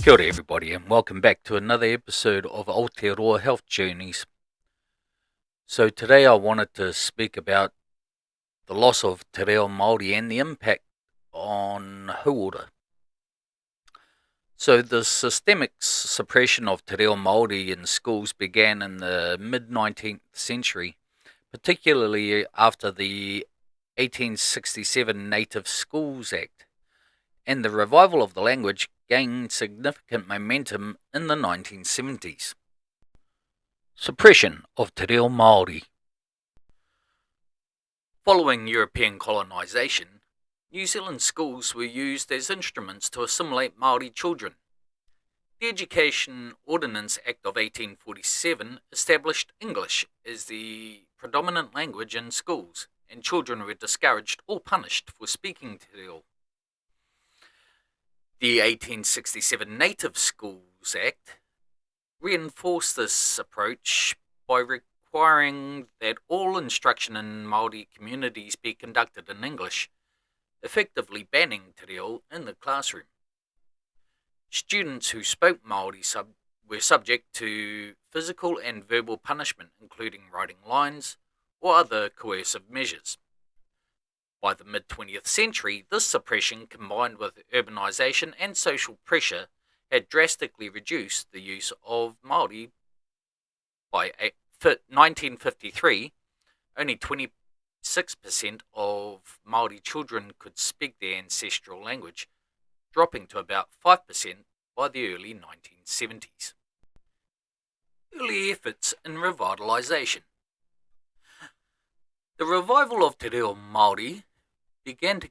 Kia ora everybody and welcome back to another episode of Aotearoa Health Journeys. So today I wanted to speak about the loss of te reo Māori and the impact on Hauora. So the systemic suppression of te reo Māori in schools began in the mid-19th century, particularly after the 1867 Native Schools Act, and the revival of the language gained significant momentum in the 1970s. Suppression of te reo Māori. Following European colonisation, New Zealand schools were used as instruments to assimilate Māori children. The Education Ordinance Act of 1847 established English as the predominant language in schools, and children were discouraged or punished for speaking te reo. The 1867 Native Schools Act reinforced this approach by requiring that all instruction in Māori communities be conducted in English, effectively banning te reo in the classroom. Students who spoke Māori were subject to physical and verbal punishment, including writing lines or other coercive measures. By the mid-20th century, this suppression, combined with urbanisation and social pressure, had drastically reduced the use of Māori. By 1953, only 26% of Māori children could speak their ancestral language, dropping to about 5% by the early 1970s. Early efforts in revitalisation. The revival of te reo Māori began to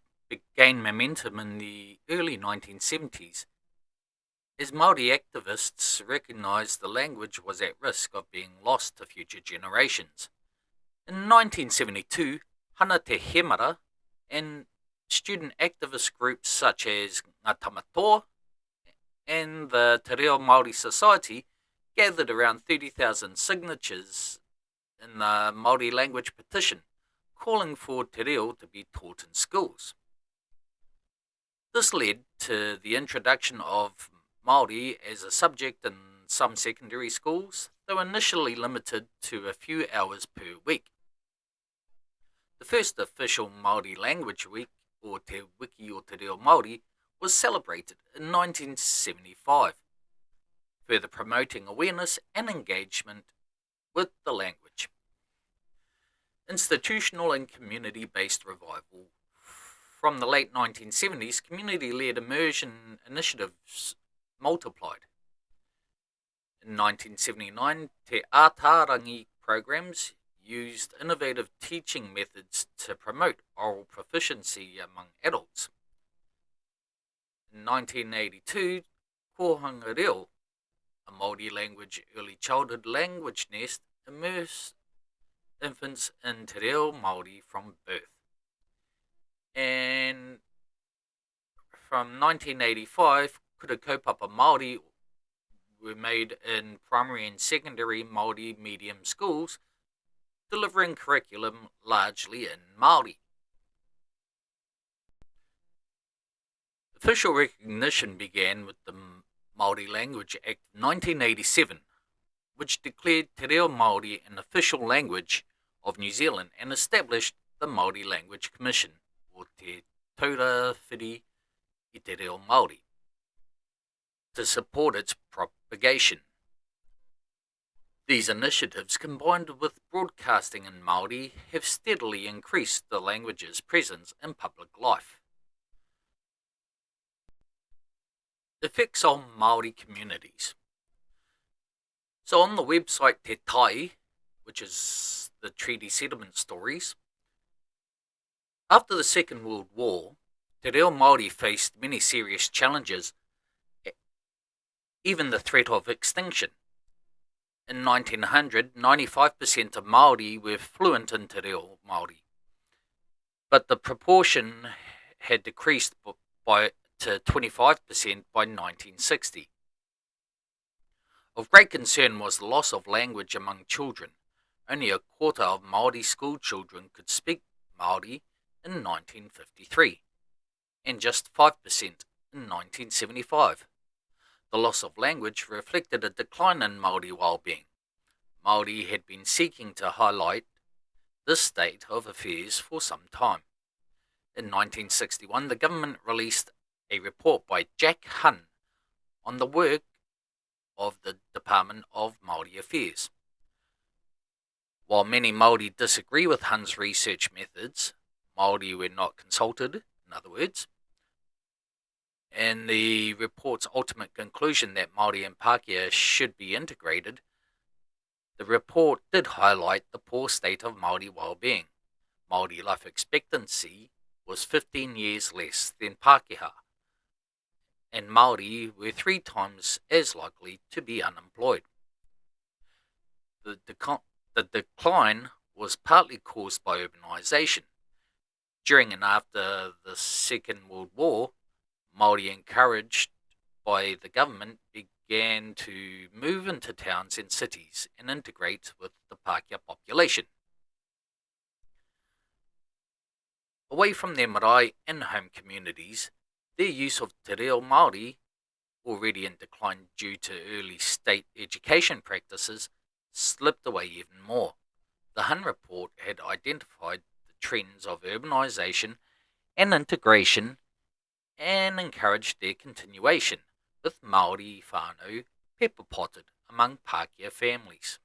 gain momentum in the early 1970s as Māori activists recognised the language was at risk of being lost to future generations. In 1972, Hana Te Hemara and student activist groups such as Ngā Tamatoa and the Te Reo Māori Society gathered around 30,000 signatures in the Māori language petition, calling for te reo to be taught in schools. This led to the introduction of Māori as a subject in some secondary schools, though initially limited to a few hours per week. The first official Māori Language Week, or Te Wiki o Te Reo Māori, was celebrated in 1975, further promoting awareness and engagement with the language. Institutional and community-based revival. From the late 1970s, community-led immersion initiatives multiplied. In 1979, Te Ātārangi programs used innovative teaching methods to promote oral proficiency among adults. In 1982, Kohanga Reo, a Māori language early childhood language nest, immersed infants in te reo Māori from birth. And from 1985, Kura Kaupapa Māori were made in primary and secondary Māori medium schools, delivering curriculum largely in Māori. Official recognition began with the Māori Language Act 1987, which declared te reo Māori an official language of New Zealand and established the Māori Language Commission, or Te Taura Whiri I Te Reo Māori, to support its propagation. These initiatives, combined with broadcasting in Māori, have steadily increased the language's presence in public life. Effects on Māori communities. So on the website Te Tai, which is the Treaty Settlement Stories, after the Second World War, te reo Māori faced many serious challenges, even the threat of extinction. In 1900, 95% of Māori were fluent in te reo Māori, but the proportion had decreased to 25% by 1960. Of great concern was the loss of language among children. Only a quarter of Māori school children could speak Māori in 1953, and just 5% in 1975. The loss of language reflected a decline in Māori well-being. Māori had been seeking to highlight this state of affairs for some time. In 1961, the government released a report by Jack Hunn on the work of the Department of Māori Affairs. While many Māori disagree with Hunn's research methods, Māori were not consulted, in other words, and the report's ultimate conclusion that Māori and Pākehā should be integrated, the report did highlight the poor state of Māori well-being. Māori life expectancy was 15 years less than Pākehā, and Māori were 3 times as likely to be unemployed. The decline was partly caused by urbanisation. During and after the Second World War, Māori, encouraged by the government, began to move into towns and cities and integrate with the Pākehā population. Away from their marae and home communities, their use of te reo Māori, already in decline due to early state education practices, slipped away even more. The Hunn report had identified the trends of urbanisation and integration and encouraged their continuation, with Māori whānau pepper-potted among Pākehā families.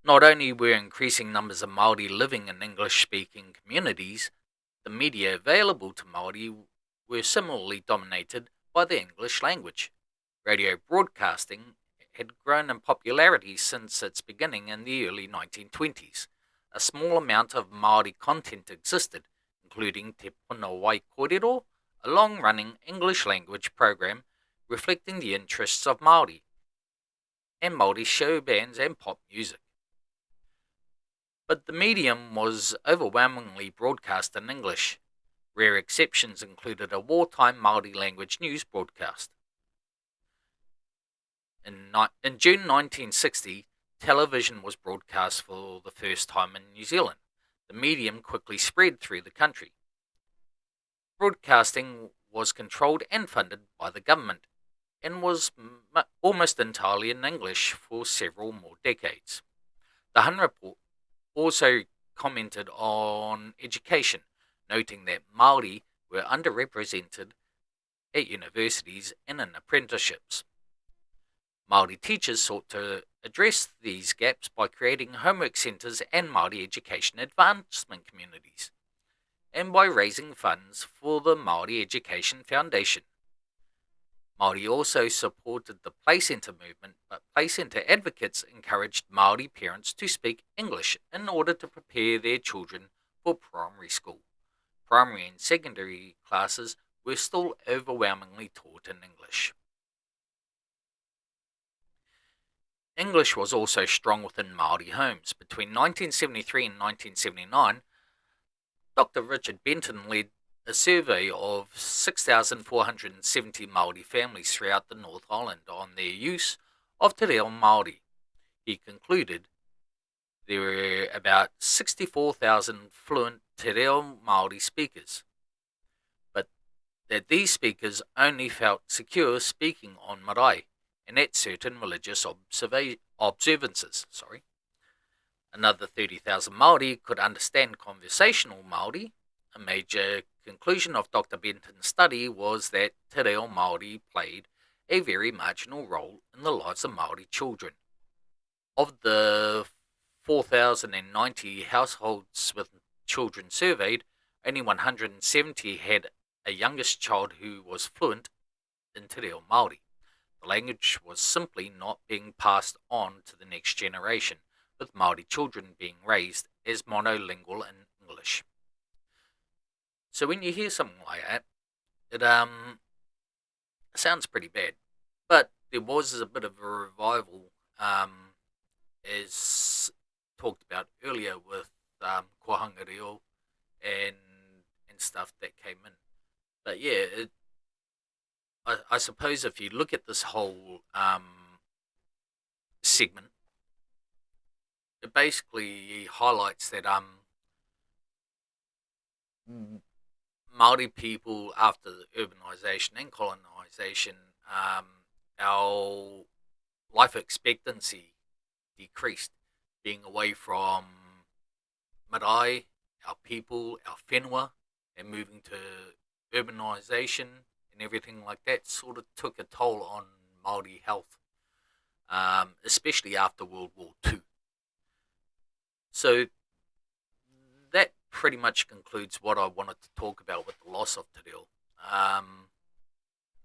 Not only were increasing numbers of Māori living in English-speaking communities, the media available to Māori were similarly dominated by the English language. Radio broadcasting had grown in popularity since its beginning in the early 1920s. A small amount of Māori content existed, including Te Puna Wai Kōrero, a long-running English-language program reflecting the interests of Māori, and Māori show bands and pop music. But the medium was overwhelmingly broadcast in English. Rare exceptions included a wartime Māori language news broadcast. In June 1960, television was broadcast for the first time in New Zealand. The medium quickly spread through the country. Broadcasting was controlled and funded by the government, and was almost entirely in English for several more decades. The Hunn report also commented on education, noting that Māori were underrepresented at universities and in apprenticeships. Māori teachers sought to address these gaps by creating homework centres and Māori education advancement communities, and by raising funds for the Māori Education Foundation. Māori also supported the play centre movement, but play centre advocates encouraged Māori parents to speak English in order to prepare their children for primary school. Primary and secondary classes were still overwhelmingly taught in English. English was also strong within Māori homes. Between 1973 and 1979, Dr. Richard Benton led a survey of 6,470 Māori families throughout the North Island on their use of te reo Māori. He concluded there were about 64,000 fluent te reo Māori speakers, but that these speakers only felt secure speaking on marae and at certain religious observances. Another 30,000 Māori could understand conversational Māori. A major conclusion of Dr. Benton's study was that te reo Māori played a very marginal role in the lives of Māori children. Of the 4,090 households with children surveyed, only 170 had a youngest child who was fluent in te reo Māori. The language was simply not being passed on to the next generation, with Māori children being raised as monolingual in English. So when you hear something like that, it sounds pretty bad. But there was a bit of a revival, as talked about earlier, with Kohanga Reo and stuff that came in. But yeah, I suppose if you look at this whole segment, it basically highlights that Māori people, after the urbanisation and colonisation, our life expectancy decreased, being away from marae, our people, our whenua, and moving to urbanisation and everything like that sort of took a toll on Māori health, especially after World War II. So that pretty much concludes what I wanted to talk about with the loss of te reo.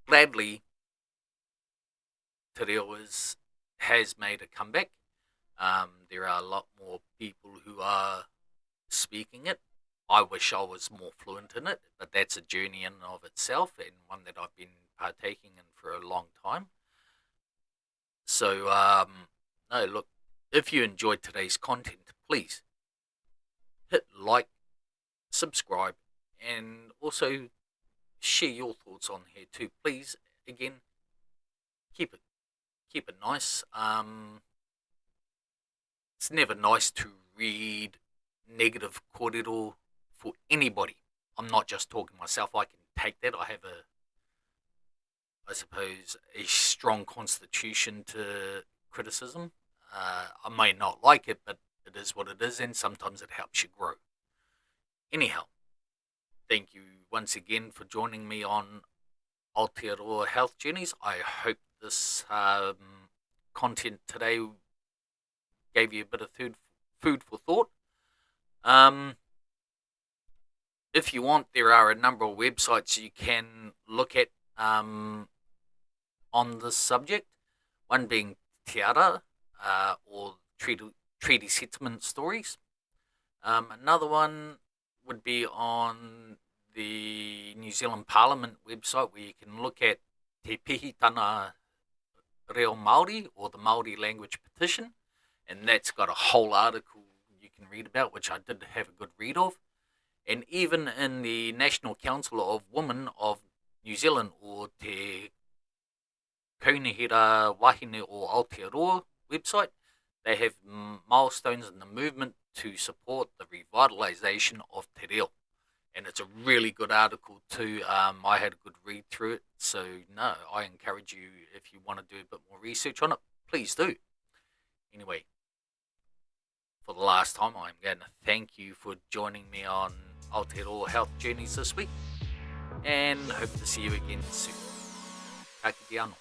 Gladly, te reo has made a comeback. There are a lot more people who are speaking it. I wish I was more fluent in it, but that's a journey in and of itself, and one that I've been partaking in for a long time. So, no, look, if you enjoyed today's content, please hit like, subscribe, and also share your thoughts on here too. Please, again, keep it nice. It's never nice to read negative kōrero for anybody. I'm not just talking myself. I can take that. I have I suppose, a strong constitution to criticism. I may not like it, but it is what it is, and sometimes it helps you grow. Anyhow, thank you once again for joining me on Aotearoa Health Journeys. I hope this content today gave you a bit of food for thought. If you want, there are a number of websites you can look at on this subject. One being Te Ara, or Treaty Settlement Stories. Another one would be on the New Zealand Parliament website, where you can look at Te Pihitana Reo Māori, or the Māori Language Petition, and that's got a whole article you can read about, which I did have a good read of. And even in the National Council of Women of New Zealand, or Te Kaunihira Wahine o Aotearoa website, they have milestones in the movement to support the revitalisation of te reo. And it's a really good article too. I had a good read through it. So, no, I encourage you, if you want to do a bit more research on it, please do. Anyway, for the last time, I'm going to thank you for joining me on Aotearoa Health Journeys this week, and hope to see you again soon. Ka kite anō.